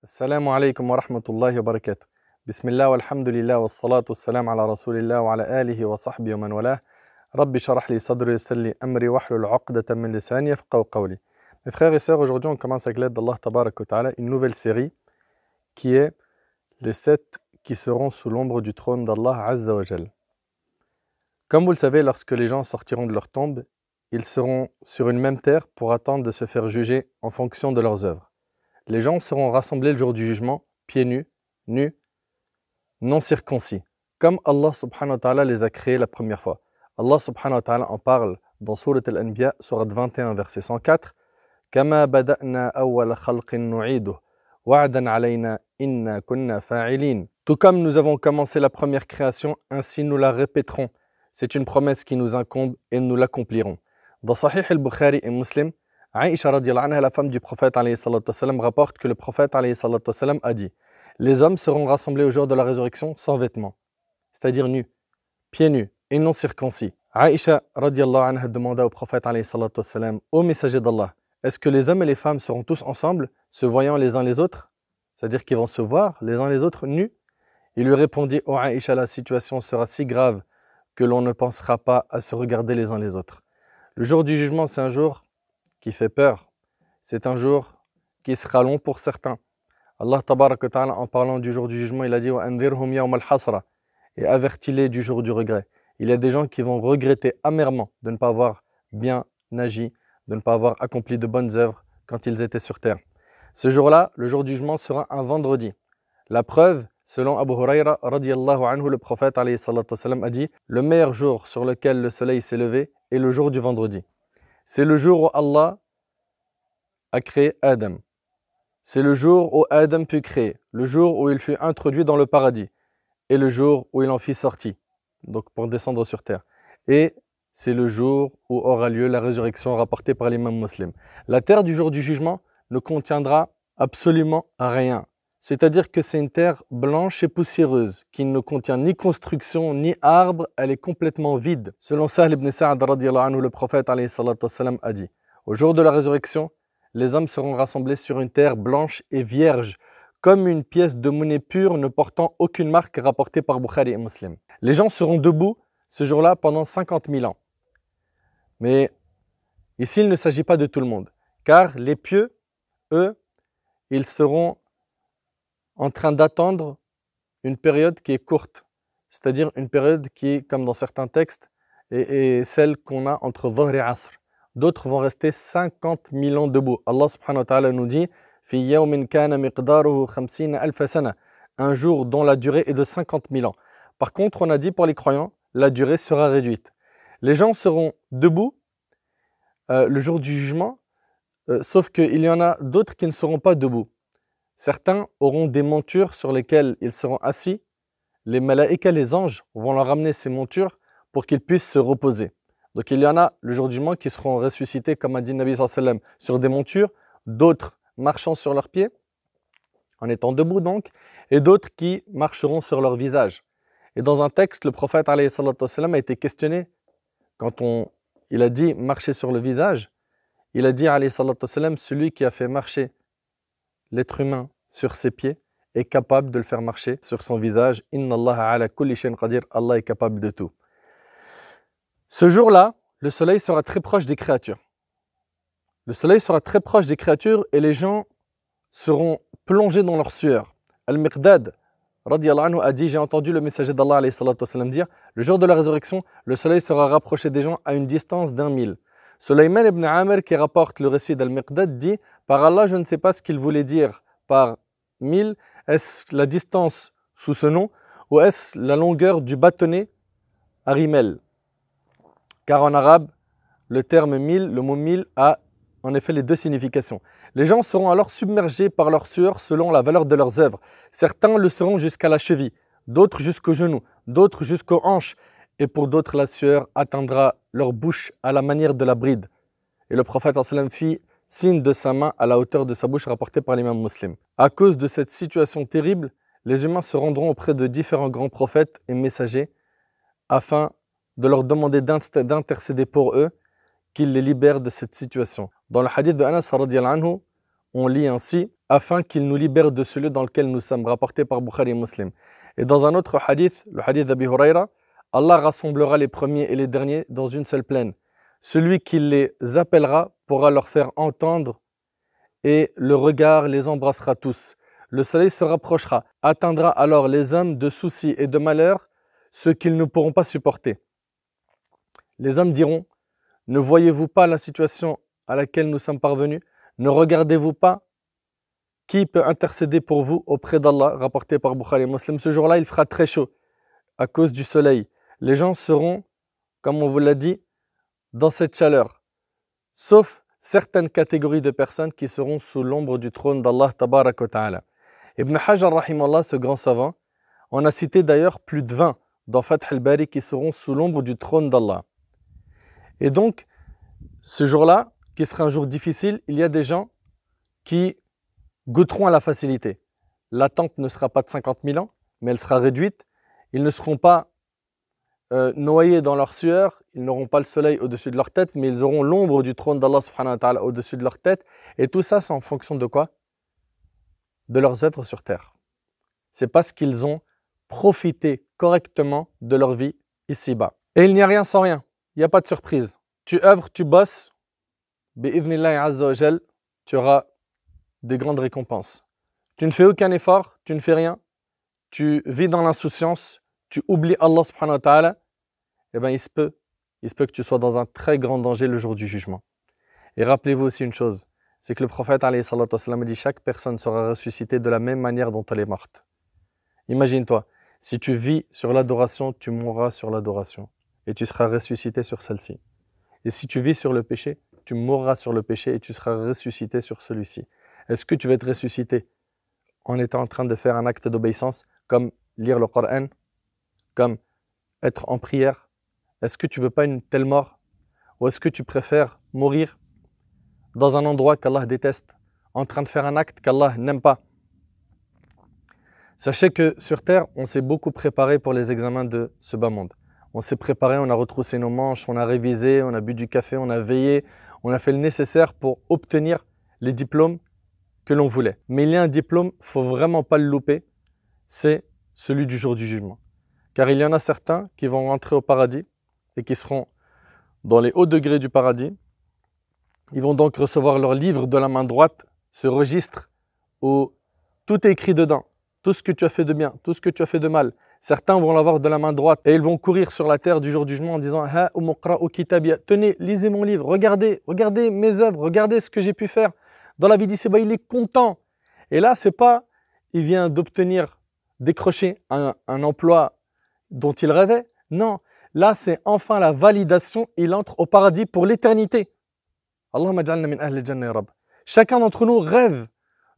السلام عليكم ورحمة الله وبركاته. بسم الله والحمد لله والصلاة والسلام على رسول الله وعلى آله وصحبه ومن والاه. ربي شرح لي صدري ويسر لي أمري واحلل عقدة من لساني يفقهوا قولي. Mes frères et sœurs, aujourd'hui on commence avec l'aide d'Allah Tabarak wa Ta'ala une nouvelle série qui est les 7 qui seront sous l'ombre du trône d'Allah Azza wa Jal. Comme vous le savez, lorsque les gens sortiront de leur tombe, ils seront sur une même terre pour attendre de se faire juger en fonction de leurs œuvres. Les gens seront rassemblés le jour du jugement, pieds nus, non circoncis, comme Allah subhanahu wa ta'ala les a créés la première fois. Allah subhanahu wa ta'ala en parle dans Surat Al-Anbiya, Surat 21, verset 104. كما بدأنا أول خلق نعيده وعدا علينا إنا كنا فاعلين. Tout comme nous avons commencé la première création, ainsi nous la répéterons. C'est une promesse qui nous incombe et nous l'accomplirons. Dans Sahih al-Bukhari et Muslim, Aïcha radiallahu anha, la femme du prophète alayhi salatu wassalam, rapporte que le prophète alayhi salatu wassalam a dit: les hommes seront rassemblés au jour de la résurrection sans vêtements, c'est-à-dire nus, pieds nus et non circoncis. Aïcha radiallahu anha demanda au prophète alayhi salatu wassalam: ô messager d'Allah, est-ce que les hommes et les femmes seront tous ensemble, se voyant les uns les autres? C'est-à-dire qu'ils vont se voir les uns les autres nus? Il lui répondit: ô Aïcha, la situation sera si grave que l'on ne pensera pas à se regarder les uns les autres. Le jour du jugement, c'est un jour qui fait peur. C'est un jour qui sera long pour certains. Allah Tabarak wa Ta'ala, en parlant du jour du jugement, il a dit: وَأَنذِرْهُمْ يَوْمَ الْحَسْرَةِ, et avertis-les du jour du regret. Il y a des gens qui vont regretter amèrement de ne pas avoir bien agi, de ne pas avoir accompli de bonnes œuvres quand ils étaient sur terre. Ce jour-là, le jour du jugement sera un vendredi. La preuve, selon Abu Huraira radiyallahu anhu, le prophète alayhi salatu wassalam a dit: le meilleur jour sur lequel le soleil s'est levé est le jour du vendredi. C'est le jour où Allah a créé Adam. C'est le jour où Adam fut créé, le jour où il fut introduit dans le paradis et le jour où il en fit sortie, donc pour descendre sur terre. Et c'est le jour où aura lieu la résurrection rapportée par l'imam Muslim. La terre du jour du jugement ne contiendra absolument rien. C'est-à-dire que c'est une terre blanche et poussiéreuse qui ne contient ni construction ni arbre, elle est complètement vide. Selon Sahl ibn Sa'd radiyallahu anhu, le prophète alayhi salatu wassalam a dit: au jour de la résurrection, les hommes seront rassemblés sur une terre blanche et vierge, comme une pièce de monnaie pure ne portant aucune marque, rapportée par Bukhari et Muslim. Les gens seront debout ce jour-là pendant 50 000 ans. Mais ici, il ne s'agit pas de tout le monde, car les pieux, eux, ils seront en train d'attendre une période qui est courte, c'est-à-dire une période qui, comme dans certains textes, est celle qu'on a entre Dhuhr et Asr. D'autres vont rester 50 000 ans debout. Allah subhanahu wa ta'ala nous dit: Fi yawmin kana miqdaruhu 50 alf sana, un jour dont la durée est de 50 000 ans. Par contre, on a dit pour les croyants, la durée sera réduite. Les gens seront debout le jour du jugement, sauf qu'il y en a d'autres qui ne seront pas debout. Certains auront des montures sur lesquelles ils seront assis. Les malaïkas, les anges, vont leur ramener ces montures pour qu'ils puissent se reposer. Donc il y en a le jour du jugement qui seront ressuscités, comme a dit Nabi sallallahu alayhi wa sallam, sur des montures, d'autres marchant sur leurs pieds, en étant debout donc, et d'autres qui marcheront sur leur visage. Et dans un texte, le prophète alayhi wa sallam a été questionné quand il a dit marcher sur le visage. Il a dit alayhi wa sallam: celui qui a fait marcher l'être humain sur ses pieds est capable de le faire marcher sur son visage. Inna Allah ala kulli shay'in qadir, Allah est capable de tout. Ce jour-là, le soleil sera très proche des créatures. Le soleil sera très proche des créatures et les gens seront plongés dans leur sueur. Al-Miqdad radiyallahu anhu a dit: j'ai entendu le messager d'Allah alayhi salatu wassalam dire: le jour de la résurrection, le soleil sera rapproché des gens à une distance d'1 mille. Sulayman ibn Amr, qui rapporte le récit d'Al-Miqdad, dit: par Allah, je ne sais pas ce qu'il voulait dire par 1000. Est-ce la distance sous ce nom ou est-ce la longueur du bâtonnet à rimel? Car en arabe, le terme 1000, le mot 1000 a en effet les deux significations. Les gens seront alors submergés par leur sueur selon la valeur de leurs œuvres. Certains le seront jusqu'à la cheville, d'autres jusqu'aux genoux, d'autres jusqu'aux hanches, et pour d'autres la sueur atteindra leur bouche à la manière de la bride. Et le prophète sallallahu alayhi wa sallam fit signe de sa main à la hauteur de sa bouche, rapporté par l'imam Muslim. À cause de cette situation terrible, les humains se rendront auprès de différents grands prophètes et messagers afin de leur demander d'intercéder pour eux, qu'ils les libèrent de cette situation. Dans le hadith de Anas radiyallahu anhu, on lit ainsi: afin qu'il nous libère de ce lieu dans lequel nous sommes, rapporté par Bukhari et Muslim. Et dans un autre hadith, le hadith d'Abi Huraira, Allah rassemblera les premiers et les derniers dans une seule plaine. Celui qui les appellera pourra leur faire entendre et le regard les embrassera tous. Le soleil se rapprochera, atteindra alors les hommes de soucis et de malheurs, ce qu'ils ne pourront pas supporter. Les hommes diront, ne voyez-vous pas la situation à laquelle nous sommes parvenus? Ne regardez-vous pas qui peut intercéder pour vous auprès d'Allah, rapporté par Bukhari et Muslim. Ce jour-là, il fera très chaud à cause du soleil. Les gens seront, comme on vous l'a dit, dans cette chaleur, sauf certaines catégories de personnes qui seront sous l'ombre du trône d'Allah tabarak wa ta'ala. Ibn Hajar rahimallah, ce grand savant, on a cité d'ailleurs plus de 20 dans Fath al-Bari qui seront sous l'ombre du trône d'Allah. Et donc, ce jour-là, qui sera un jour difficile, il y a des gens qui goûteront à la facilité. L'attente ne sera pas de 50 000 ans, mais elle sera réduite. Ils ne seront pas noyés dans leur sueur, ils n'auront pas le soleil au-dessus de leur tête, mais ils auront l'ombre du trône d'Allah subhanahu wa ta'ala au-dessus de leur tête. Et tout ça, c'est en fonction de quoi? De leurs œuvres sur terre. C'est parce qu'ils ont profité correctement de leur vie ici-bas. Et il n'y a rien sans rien. Il n'y a pas de surprise. Tu œuvres, tu bosses, bi'idhnillahi azza wa jal, tu auras des grandes récompenses. Tu ne fais aucun effort, tu ne fais rien, tu vis dans l'insouciance, tu oublies Allah subhanahu wa ta'ala, eh bien il se peut que tu sois dans un très grand danger le jour du jugement. Et rappelez-vous aussi une chose, c'est que le prophète alayhi salatu wassalam dit chaque personne sera ressuscitée de la même manière dont elle est morte. Imagine-toi, si tu vis sur l'adoration, tu mourras sur l'adoration et tu seras ressuscité sur celle-ci. Et si tu vis sur le péché, tu mourras sur le péché et tu seras ressuscité sur celui-ci. Est-ce que tu vas être ressuscité en étant en train de faire un acte d'obéissance comme lire le Coran, comme être en prière? Est-ce que tu ne veux pas une telle mort? Ou est-ce que tu préfères mourir dans un endroit qu'Allah déteste, en train de faire un acte qu'Allah n'aime pas? Sachez que sur terre, on s'est beaucoup préparé pour les examens de ce bas monde. On s'est préparé, on a retroussé nos manches, on a révisé, on a bu du café, on a veillé, on a fait le nécessaire pour obtenir les diplômes que l'on voulait. Mais il y a un diplôme, il ne faut vraiment pas le louper, c'est celui du jour du jugement. Car il y en a certains qui vont rentrer au paradis et qui seront dans les hauts degrés du paradis. Ils vont donc recevoir leur livre de la main droite, ce registre où tout est écrit dedans. Tout ce que tu as fait de bien, tout ce que tu as fait de mal. Certains vont l'avoir de la main droite et ils vont courir sur la terre du jour du jugement en disant « Ha umuqra'u kitabia » tenez, lisez mon livre, regardez mes œuvres, regardez ce que j'ai pu faire. Dans la vie d'ici-bas, il est content. Et là, c'est pas, il vient d'obtenir, décrocher un emploi dont il rêvait. Non, là, c'est enfin la validation. Il entre au paradis pour l'éternité. Allahumma ja'alna min ahli al-jannah ya Rabb. Chacun d'entre nous rêve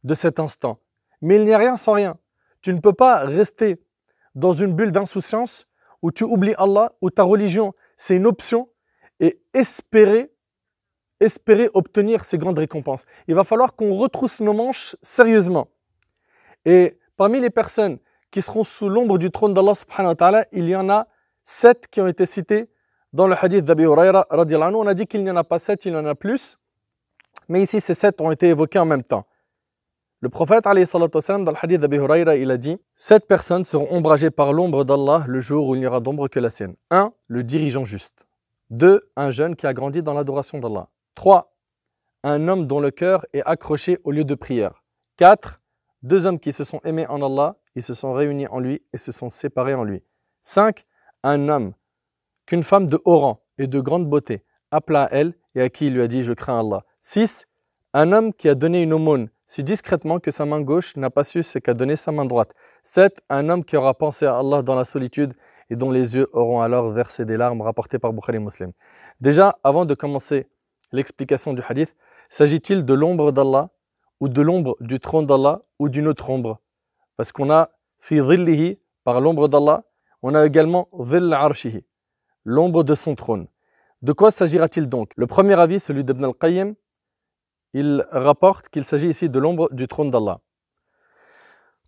de cet instant. Mais il n'y a rien sans rien. Tu ne peux pas rester dans une bulle d'insouciance où tu oublies Allah, où ta religion, c'est une option, et espérer obtenir ces grandes récompenses. Il va falloir qu'on retrousse nos manches sérieusement. Et parmi les personnes qui seront sous l'ombre du trône d'Allah subhanahu wa ta'ala, il y en a 7 qui ont été cités dans le hadith d'Abi Huraira radiyallahu anhu. On a dit qu'il n'y en a pas 7, il y en a plus. Mais ici, ces 7 ont été évoqués en même temps. Le prophète alayhi salatu wassalam, dans le hadith d'Abi Huraira, il a dit 7 personnes seront ombragées par l'ombre d'Allah le jour où il n'y aura d'ombre que la sienne. 1. Le dirigeant juste. 2. Un jeune qui a grandi dans l'adoration d'Allah. 3. Un homme dont le cœur est accroché au lieu de prière. 4. 2 hommes qui se sont aimés en Allah, ils se sont réunis en lui et se sont séparés en lui. 5. Un homme qu'une femme de haut rang et de grande beauté appela à elle et à qui il lui a dit « Je crains Allah ». 6. Un homme qui a donné une aumône si discrètement que sa main gauche n'a pas su ce qu'a donné sa main droite. 7. Un homme qui aura pensé à Allah dans la solitude et dont les yeux auront alors versé des larmes, rapportées par Bukhari Muslim. Déjà, avant de commencer l'explication du hadith, s'agit-il de l'ombre d'Allah ou de l'ombre du trône d'Allah ou d'une autre ombre? Parce qu'on a fi dhillihi, par l'ombre d'Allah, on a également dhill arshihi, l'ombre de son trône. De quoi s'agira-t-il donc? Le premier avis, celui d'Ibn al-Qayyim, il rapporte qu'il s'agit ici de l'ombre du trône d'Allah.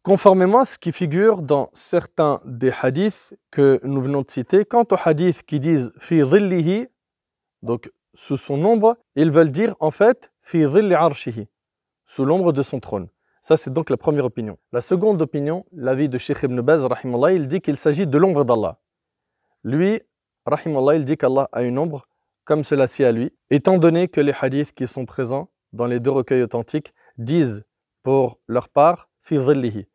Conformément à ce qui figure dans certains des hadiths que nous venons de citer, quant aux hadiths qui disent fi dhillihi, donc sous son ombre, ils veulent dire en fait fi dhilli arshihi, sous l'ombre de son trône. Ça, c'est donc la première opinion. La seconde opinion, l'avis de Cheikh Ibn Baz, rahimallah, il dit qu'il s'agit de l'ombre d'Allah. Lui, rahimallah, il dit qu'Allah a une ombre comme cela-ci à lui, étant donné que les hadiths qui sont présents dans les deux recueils authentiques disent pour leur part fi dhillihi.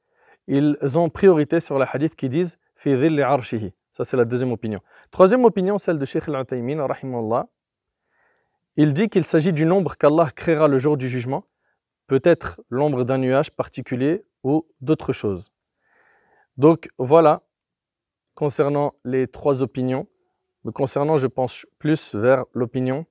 Ils ont priorité sur les hadiths qui disent fi dhilli arshihi. Ça, c'est la deuxième opinion. Troisième opinion, celle de Cheikh Al-Uthaymin, rahimallah. Il dit qu'il s'agit d'une ombre qu'Allah créera le jour du jugement, peut-être l'ombre d'un nuage particulier ou d'autres choses. Donc voilà, concernant les trois opinions, me concernant, je pense plus vers l'opinion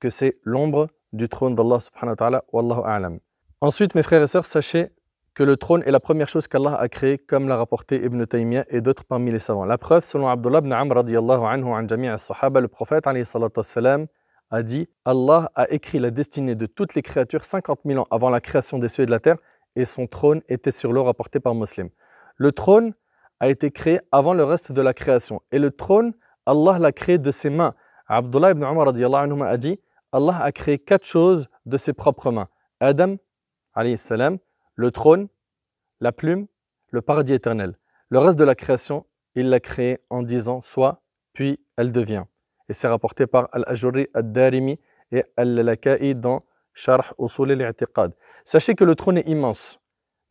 que c'est l'ombre du trône d'Allah subhanahu wa ta'ala, wallahu a'lam. Ensuite, mes frères et sœurs, sachez que le trône est la première chose qu'Allah a créée, comme l'a rapporté Ibn Taymiyyah et d'autres parmi les savants. La preuve, selon Abdullah ibn Amr radiyallahu anhu an jami' as-sahaba, le prophète alayhi salatu wassalam a dit « Allah a écrit la destinée de toutes les créatures 50 000 ans avant la création des cieux et de la terre, et son trône était sur l'eau, rapporté par Muslim. » Le trône a été créé avant le reste de la création. Et le trône, Allah l'a créé de ses mains. Abdullah ibn Umar radiyallahu anhu a dit « Allah a créé 4 choses de ses propres mains. Adam, alayhi salam, le trône, la plume, le paradis éternel. Le reste de la création, il l'a créé en disant « soit », puis elle devient. » Et c'est rapporté par Al-Ajurri, Ad-Darimi et Al-Laka'i dans Sharh Usul al-I'tiqad. Sachez que le trône est immense.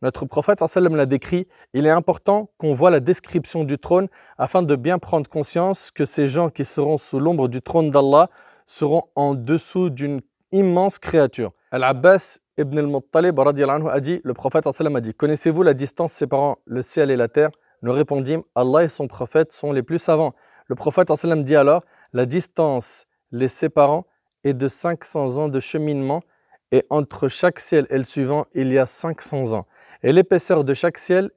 Notre prophète sallam l'a décrit. Il est important qu'on voit la description du trône afin de bien prendre conscience que ces gens qui seront sous l'ombre du trône d'Allah seront en dessous d'une immense créature. Al-Abbas ibn al-Muttalib a dit, le prophète sallam a dit, connaissez-vous la distance séparant le ciel et la terre? Nous répondîmes, Allah et son prophète sont les plus savants. Le prophète sallam dit alors, la distance les séparant est de 500 ans de cheminement et entre chaque ciel et le suivant, il y a 500 ans. Et l'épaisseur de chaque ciel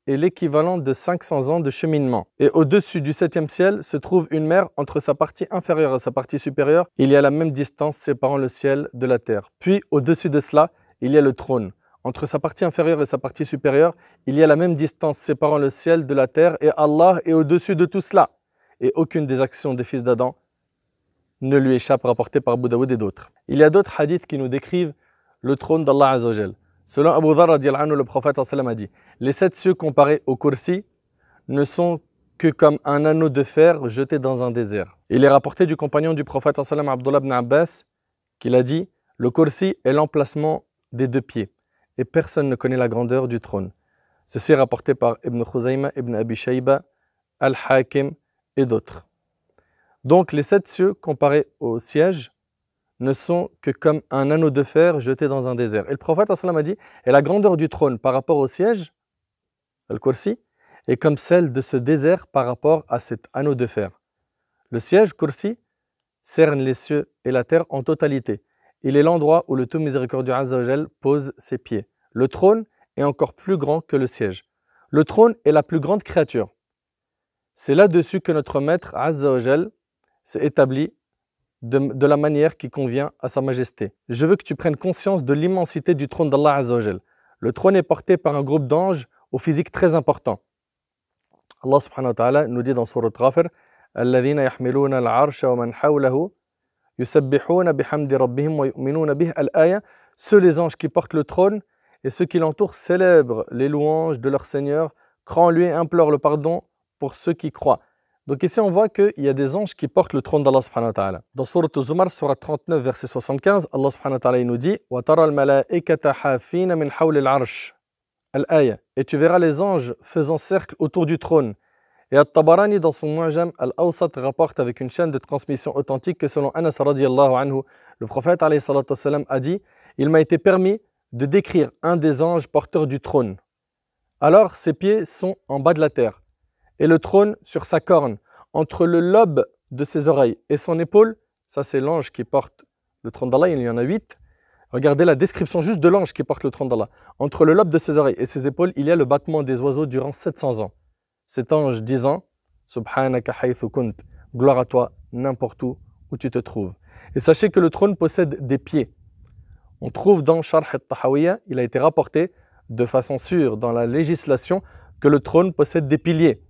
est l'équivalent de 500 ans de cheminement. Et au-dessus du 7e ciel se trouve une mer. Entre sa partie inférieure et sa partie supérieure, il y a la même distance séparant le ciel de la terre. Puis au-dessus de cela, il y a le trône. Entre sa partie inférieure et sa partie supérieure, il y a la même distance séparant le ciel de la terre et Allah est au-dessus de tout cela. Et aucune des actions des fils d'Adam ne lui échappe, rapportée par Abu Daoud et d'autres. Il y a d'autres hadiths qui nous décrivent le trône d'Allah Azza wa Jal. Selon Abu Dharr radiyallahu anhu, le prophète sallam a dit « Les 7 cieux comparés au kursi ne sont que comme un anneau de fer jeté dans un désert. » Il est rapporté du compagnon du prophète sallam Abdullah ibn Abbas qu'il a dit « Le kursi est l'emplacement des 2 pieds et personne ne connaît la grandeur du trône. » Ceci est rapporté par Ibn Khuzayma, Ibn Abi Shayba, Al-Hakim et d'autres. Donc les 7 cieux comparés au siège ne sont que comme un anneau de fer jeté dans un désert. Et le prophète sallam a dit, et la grandeur du trône par rapport au siège, le kursi, est comme celle de ce désert par rapport à cet anneau de fer. Le siège, kursi, cerne les cieux et la terre en totalité. Il est l'endroit où le tout miséricordieux Azza wa Jal pose ses pieds. Le trône est encore plus grand que le siège. Le trône est la plus grande créature. C'est là-dessus que notre maître Azza wa Jal s'est établi de la manière qui convient à sa majesté. Je veux que tu prennes conscience de l'immensité du trône d'Allah Azza wa Jal. Le trône est porté par un groupe d'anges au physique très important. Allah subhanahu wa ta'ala nous dit dans Surat Ghafir Alladhina yahmiluna al-arsha wa man hawlahu yusabbihuna bihamdi rabbihim wa yu'minuna bih al-aya. Ceux les anges qui portent le trône et ceux qui l'entourent célèbrent les louanges de leur Seigneur, croient en lui et implorent le pardon pour ceux qui croient. Donc ici, on voit qu'il y a des anges qui portent le trône d'Allah subhanahu wa ta'ala. Dans Surat Az-Zumar, Surat 39, verset 75, Allah subhanahu wa ta'ala il nous dit « Wa tara al-malaikata hafina min hawli al-arsh » Al-Aya. Et tu verras les anges faisant cercle autour du trône. Et At-Tabarani, dans son Mu'jam Al-Awsat, rapporte avec une chaîne de transmission authentique que selon Anas radiyallahu anhu, le prophète alayhi salatu wassalam a dit « Il m'a été permis de décrire un des anges porteurs du trône. Alors ses pieds sont en bas de la terre. Et le trône sur sa corne, entre le lobe de ses oreilles et son épaule, ça c'est l'ange qui porte le trône d'Allah, il y en a 8. Regardez la description juste de l'ange qui porte le trône d'Allah. Entre le lobe de ses oreilles et ses épaules, il y a le battement des oiseaux durant 700 ans. Cet ange disant « Subhanaka haythu kunt » gloire à toi n'importe où tu te trouves. Et sachez que le trône possède des pieds. On trouve dans Sharh al-Tahawiyya, il a été rapporté de façon sûre dans la législation que le trône possède des piliers.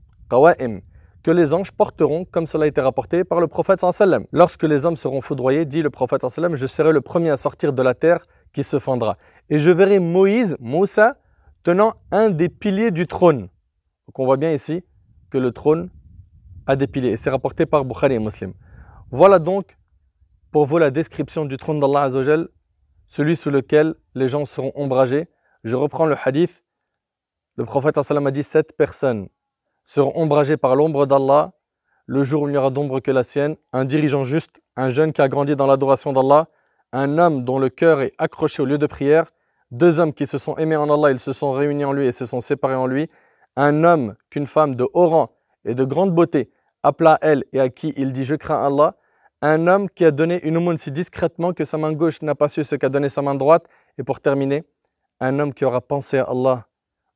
Que les anges porteront, comme cela a été rapporté par le prophète sallam. Lorsque les hommes seront foudroyés, dit le prophète sallam, je serai le premier à sortir de la terre qui se fendra. Et je verrai Moïse, Moussa, tenant un des piliers du trône. Donc on voit bien ici que le trône a des piliers. Et c'est rapporté par Bukhari et Muslim. Voilà donc pour vous la description du trône d'Allah Azzawajal, celui sous lequel les gens seront ombragés. Je reprends le hadith. Le prophète sallam a dit 7 personnes seront ombragées par l'ombre d'Allah le jour où il n'y aura d'ombre que la sienne, un dirigeant juste, un jeune qui a grandi dans l'adoration d'Allah, un homme dont le cœur est accroché au lieu de prière, 2 hommes qui se sont aimés en Allah, ils se sont réunis en lui et se sont séparés en lui, un homme qu'une femme de haut rang et de grande beauté appela à elle et à qui il dit « Je crains Allah », un homme qui a donné une aumône si discrètement que sa main gauche n'a pas su ce qu'a donné sa main droite, et pour terminer, un homme qui aura pensé à Allah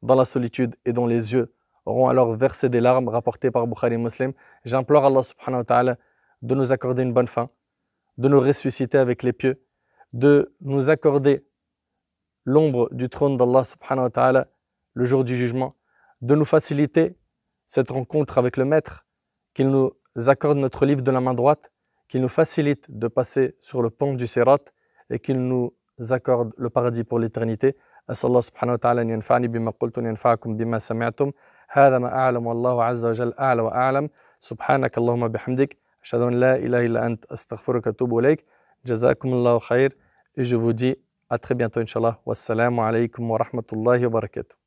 dans la solitude et dont les yeux auront alors versé des larmes, rapportées par Bukhari et Muslim. J'implore Allah subhanahu wa ta'ala de nous accorder une bonne fin, de nous ressusciter avec les pieux, de nous accorder l'ombre du trône d'Allah subhanahu wa ta'ala le jour du jugement, de nous faciliter cette rencontre avec le Maître, qu'il nous accorde notre livre de la main droite, qu'il nous facilite de passer sur le pont du Sirat et qu'il nous accorde le paradis pour l'éternité. أسأل الله سبحانه وتعالى أن ينفعني بما قلت وينفعكم بما سمعتم. هذا ما أعلم والله عز وجل أعلى وأعلم. سبحانك اللهم بحمدك أشهد أن لا إله إلا أنت أستغفرك وأتوب إليك. جزاكم الله خير. Et je vous dis à très bientôt, Inch'Allah. Wassalamu alaikum wa rahmatullahi wa barakatuh.